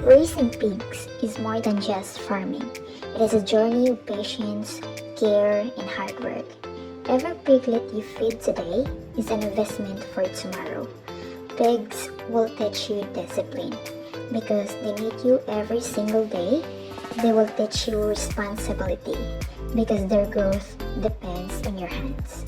Raising pigs is more than just farming. It is a journey of patience, care, and hard work. Every piglet you feed today is an investment for tomorrow. Pigs will teach you discipline because they need you every single day. They will teach you responsibility because their growth depends on your hands.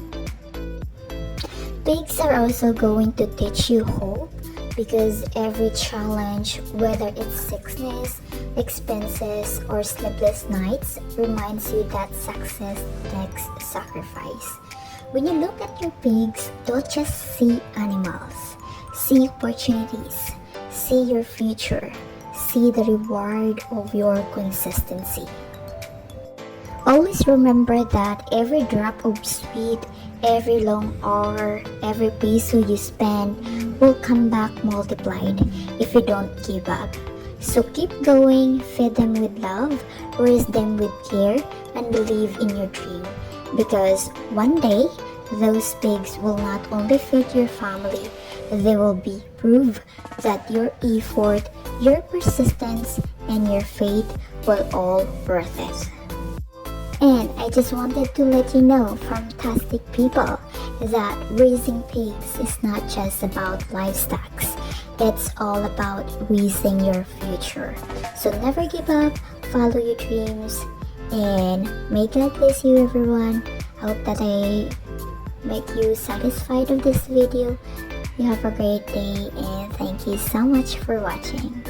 Pigs are also going to teach you hope because every challenge, whether it's sickness, expenses, or sleepless nights, reminds you that success takes sacrifice. When you look at your pigs, don't just see animals, see opportunities, see your future, see the reward of your consistency. Always remember that every drop of sweat, every long hour, every peso you spend will come back multiplied if you don't give up. So keep going, feed them with love, raise them with care, and believe in your dream. Because one day, those pigs will not only feed your family, they will be proof that your effort, your persistence, and your faith were all worth it. And I just wanted to let you know, fantastic people, that raising pigs is not just about livestock. It's all about raising your future. So never give up, follow your dreams, and may God bless you everyone. Hope that I make you satisfied of this video. You have a great day and thank you so much for watching.